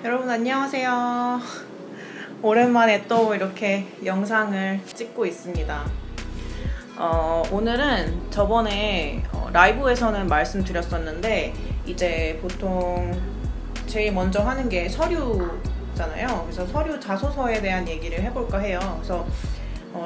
여러분 안녕하세요. 오랜만에 또 이렇게 영상을 찍고 있습니다. 오늘은 저번에 라이브에서는 말씀드렸었는데 이제 보통 제일 먼저 하는 게 서류잖아요. 그래서 서류 자소서에 대한 얘기를 해볼까 해요. 그래서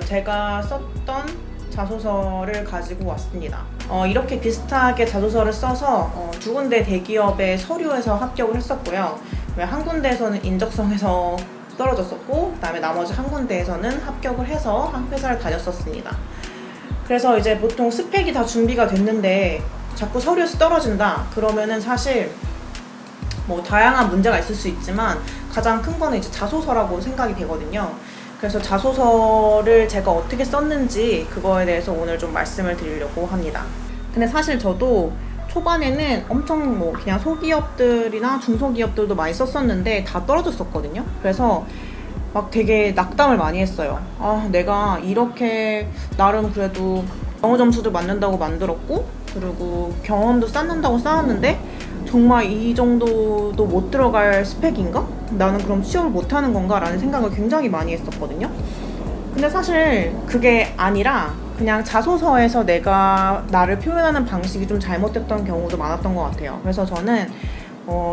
제가 썼던 자소서를 가지고 왔습니다. 이렇게 비슷하게 자소서를 써서 두 군데 대기업의 서류에서 합격을 했었고요. 한 군데에서는 인적성에서 떨어졌었고, 그다음에 나머지 한 군데에서는 합격을 해서 한 회사를 다녔었습니다. 그래서 이제 보통 스펙이 다 준비가 됐는데 자꾸 서류에서 떨어진다 그러면은 사실 뭐 다양한 문제가 있을 수 있지만 가장 큰 거는 이제 자소서라고 생각이 되거든요. 그래서 자소서를 제가 어떻게 썼는지 그거에 대해서 오늘 좀 말씀을 드리려고 합니다. 근데 사실 저도 초반에는 엄청 뭐 그냥 소기업들이나 중소기업들도 많이 썼었는데 다 떨어졌었거든요. 그래서 막 되게 낙담을 많이 했어요. 내가 이렇게 나름 그래도 영어 점수도 맞는다고 만들었고, 그리고 경험도 쌓는다고 쌓았는데 정말 이 정도도 못 들어갈 스펙인가? 나는 그럼 취업을 못하는 건가? 라는 생각을 굉장히 많이 했었거든요. 근데 사실 그게 아니라 그냥 자소서에서 내가 나를 표현하는 방식이 좀 잘못됐던 경우도 많았던 것 같아요. 그래서 저는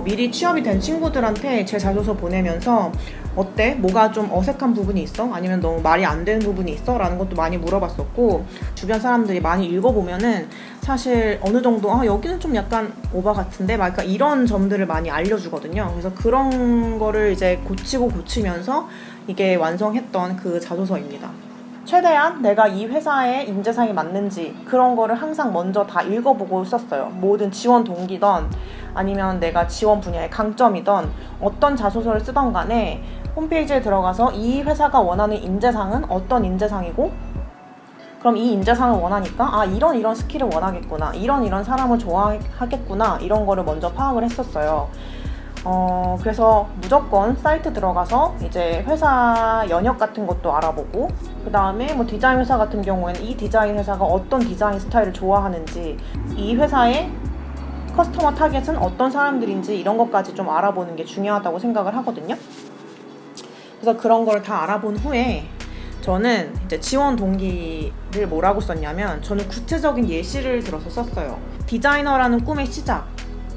미리 취업이 된 친구들한테 제 자소서 보내면서 어때? 뭐가 좀 어색한 부분이 있어? 아니면 너무 말이 안 되는 부분이 있어? 라는 것도 많이 물어봤었고, 주변 사람들이 많이 읽어보면은 사실 어느 정도 여기는 좀 약간 오바 같은데? 막 그러니까 이런 점들을 많이 알려주거든요. 그래서 그런 거를 이제 고치면서 이게 완성했던 그 자소서입니다. 최대한 내가 이 회사의 인재상이 맞는지 그런 거를 항상 먼저 다 읽어보고 썼어요. 모든 지원 동기든 아니면 내가 지원 분야의 강점이든 어떤 자소서를 쓰던 간에 홈페이지에 들어가서 이 회사가 원하는 인재상은 어떤 인재상이고, 그럼 이 인재상을 원하니까 이런 스킬을 원하겠구나, 이런 사람을 좋아하겠구나, 이런 거를 먼저 파악을 했었어요. 그래서 무조건 사이트 들어가서 이제 회사 연역 같은 것도 알아보고, 그 다음에 뭐 디자인 회사 같은 경우에는 이 디자인 회사가 어떤 디자인 스타일을 좋아하는지, 이 회사의 커스터머 타겟은 어떤 사람들인지 이런 것까지 좀 알아보는 게 중요하다고 생각을 하거든요. 그래서 그런 걸 다 알아본 후에 저는 이제 지원 동기를 뭐라고 썼냐면, 저는 구체적인 예시를 들어서 썼어요. 디자이너라는 꿈의 시작,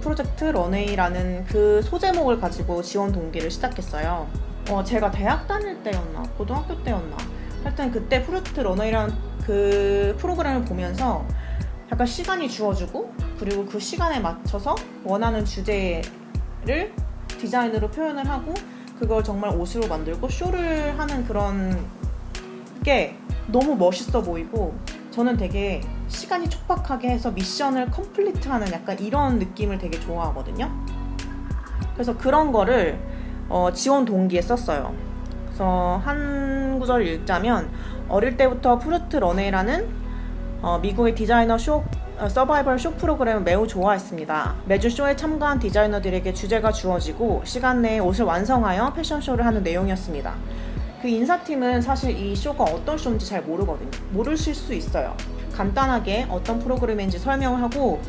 프로젝트 런웨이라는 그 소제목을 가지고 지원 동기를 시작했어요. 제가 대학 다닐 때였나 고등학교 때였나 하여튼 그때 프로젝트 런웨이라는 그 프로그램을 보면서 약간 시간이 주어지고, 그리고 그 시간에 맞춰서 원하는 주제를 디자인으로 표현을 하고 그걸 정말 옷으로 만들고 쇼를 하는 그런 게 너무 멋있어 보이고, 저는 되게 시간이 촉박하게 해서 미션을 컴플리트하는 약간 이런 느낌을 되게 좋아하거든요. 그래서 그런 거를 지원 동기에 썼어요. 그래서 한 구절을 읽자면, 어릴 때부터 프루트 런웨이라는 미국의 디자이너 서바이벌 쇼 프로그램을 매우 좋아했습니다. 매주 쇼에 참가한 디자이너들에게 주제가 주어지고 시간 내에 옷을 완성하여 패션쇼를 하는 내용이었습니다. 그 인사팀은 사실 이 쇼가 어떤 쇼인지 잘 모르거든요. 모르실 수 있어요. 간단하게 어떤 프로그램인지 설명을 하고,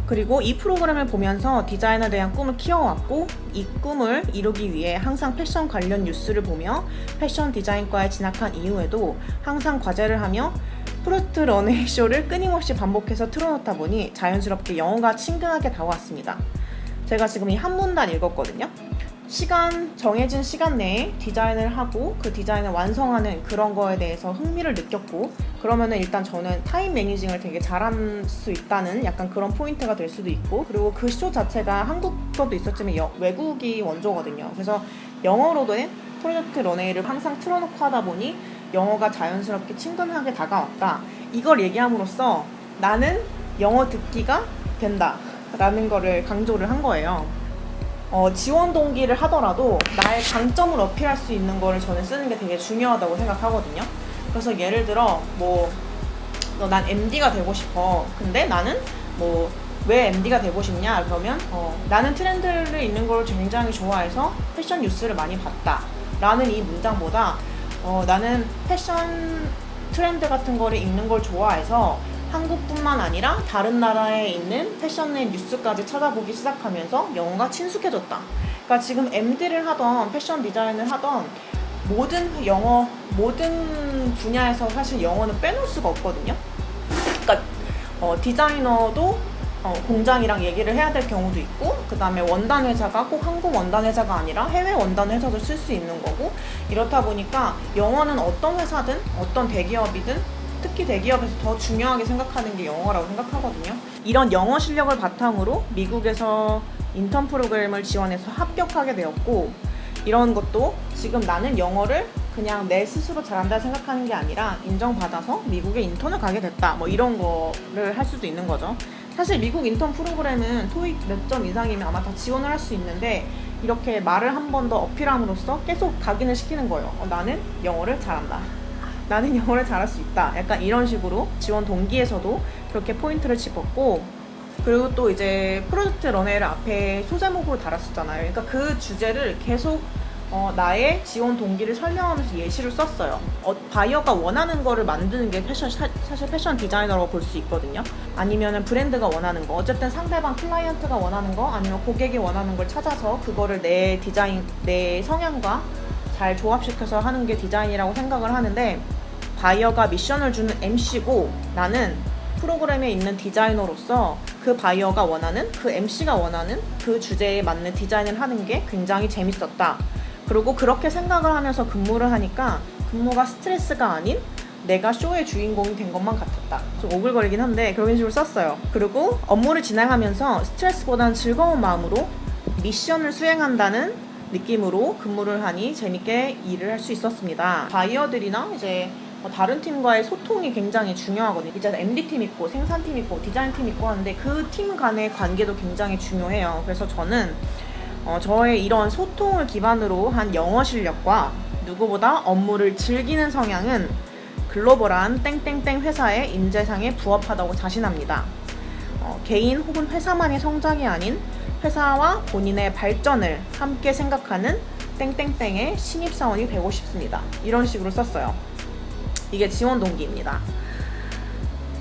그리고 이 프로그램을 보면서 디자인에 대한 꿈을 키워왔고, 이 꿈을 이루기 위해 항상 패션 관련 뉴스를 보며 패션 디자인과에 진학한 이후에도 항상 과제를 하며 프루트 런웨이 쇼를 끊임없이 반복해서 틀어놓다 보니 자연스럽게 영어가 친근하게 다가왔습니다. 제가 지금 이 한 문단 읽었거든요. 정해진 시간 내에 디자인을 하고 그 디자인을 완성하는 그런 거에 대해서 흥미를 느꼈고, 그러면은 일단 저는 타임 매니징을 되게 잘할 수 있다는 약간 그런 포인트가 될 수도 있고, 그리고 그 쇼 자체가 한국어도 있었지만 외국이 원조거든요. 그래서 영어로 된 프로젝트 런웨이를 항상 틀어놓고 하다 보니 영어가 자연스럽게 친근하게 다가왔다. 이걸 얘기함으로써 나는 영어 듣기가 된다 라는 거를 강조를 한 거예요. 지원 동기를 하더라도 나의 강점을 어필할 수 있는 거를 저는 쓰는 게 되게 중요하다고 생각하거든요. 그래서 예를 들어 난 MD가 되고 싶어. 근데 나는 왜 MD가 되고 싶냐? 그러면 나는 트렌드를 읽는 걸 굉장히 좋아해서 패션 뉴스를 많이 봤다 라는 이 문장보다 나는 패션 트렌드 같은 거를 읽는 걸 좋아해서 한국뿐만 아니라 다른 나라에 있는 패션의 뉴스까지 찾아보기 시작하면서 영어가 친숙해졌다. 그러니까 지금 MD를 하던 패션 디자인을 하던 모든 분야에서 사실 영어는 빼놓을 수가 없거든요. 그러니까 디자이너도 공장이랑 얘기를 해야 될 경우도 있고, 그 다음에 원단 회사가 꼭 한국 원단 회사가 아니라 해외 원단 회사도 쓸 수 있는 거고, 이렇다 보니까 영어는 어떤 회사든 어떤 대기업이든 특히 대기업에서 더 중요하게 생각하는 게 영어라고 생각하거든요. 이런 영어 실력을 바탕으로 미국에서 인턴 프로그램을 지원해서 합격하게 되었고, 이런 것도 지금 나는 영어를 그냥 내 스스로 잘한다 생각하는 게 아니라 인정받아서 미국에 인턴을 가게 됐다, 뭐 이런 거를 할 수도 있는 거죠. 사실 미국 인턴 프로그램은 토익 몇 점 이상이면 아마 다 지원을 할 수 있는데, 이렇게 말을 한 번 더 어필함으로써 계속 각인을 시키는 거예요. 나는 영어를 잘한다, 나는 영어를 잘할 수 있다, 약간 이런 식으로 지원 동기에서도 그렇게 포인트를 짚었고, 그리고 또 이제 프로젝트 런웨이를 앞에 소제목으로 달았었잖아요. 그러니까 그 주제를 계속 나의 지원 동기를 설명하면서 예시를 썼어요. 바이어가 원하는 거를 만드는 게 사실 패션 디자이너라고 볼 수 있거든요. 아니면은 브랜드가 원하는 거, 어쨌든 상대방 클라이언트가 원하는 거, 아니면 고객이 원하는 걸 찾아서 그거를 내 성향과 잘 조합시켜서 하는 게 디자인이라고 생각을 하는데, 바이어가 미션을 주는 MC고 나는 프로그램에 있는 디자이너로서 그 바이어가 원하는, 그 MC가 원하는 그 주제에 맞는 디자인을 하는 게 굉장히 재밌었다. 그리고 그렇게 생각을 하면서 근무를 하니까 근무가 스트레스가 아닌 내가 쇼의 주인공이 된 것만 같았다. 좀 오글거리긴 한데 그런 식으로 썼어요. 그리고 업무를 진행하면서 스트레스보다는 즐거운 마음으로 미션을 수행한다는 느낌으로 근무를 하니 재밌게 일을 할 수 있었습니다. 바이어들이나 이제 다른 팀과의 소통이 굉장히 중요하거든요. 이제 MD팀 있고 생산팀 있고 디자인팀 있고 하는데 그 팀 간의 관계도 굉장히 중요해요. 그래서 저는 저의 이런 소통을 기반으로 한 영어 실력과 누구보다 업무를 즐기는 성향은 글로벌한 땡땡땡 회사의 인재상에 부합하다고 자신합니다. 개인 혹은 회사만의 성장이 아닌 회사와 본인의 발전을 함께 생각하는 땡땡땡의 신입사원이 되고 싶습니다. 이런 식으로 썼어요. 이게 지원 동기입니다.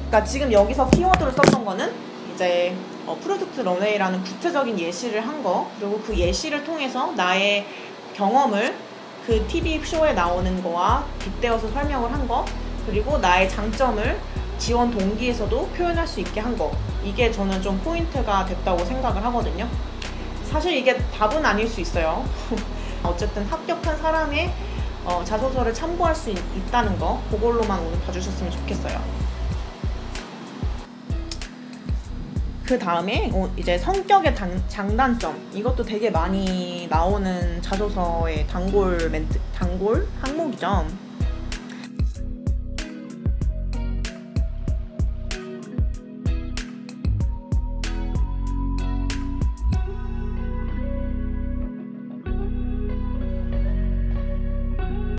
그러니까 지금 여기서 키워드를 썼던 거는 이제 프로젝트 런웨이라는 구체적인 예시를 한 거, 그리고 그 예시를 통해서 나의 경험을 그 TV 쇼에 나오는 거와 빗대어서 설명을 한 거, 그리고 나의 장점을 지원 동기에서도 표현할 수 있게 한 거, 이게 저는 좀 포인트가 됐다고 생각을 하거든요. 사실 이게 답은 아닐 수 있어요. 어쨌든 합격한 사람의 자소서를 참고할 수 있다는 거, 그걸로만 오늘 봐주셨으면 좋겠어요. 그 다음에 이제 성격의 장단점, 이것도 되게 많이 나오는 자소서의 단골 항목이죠.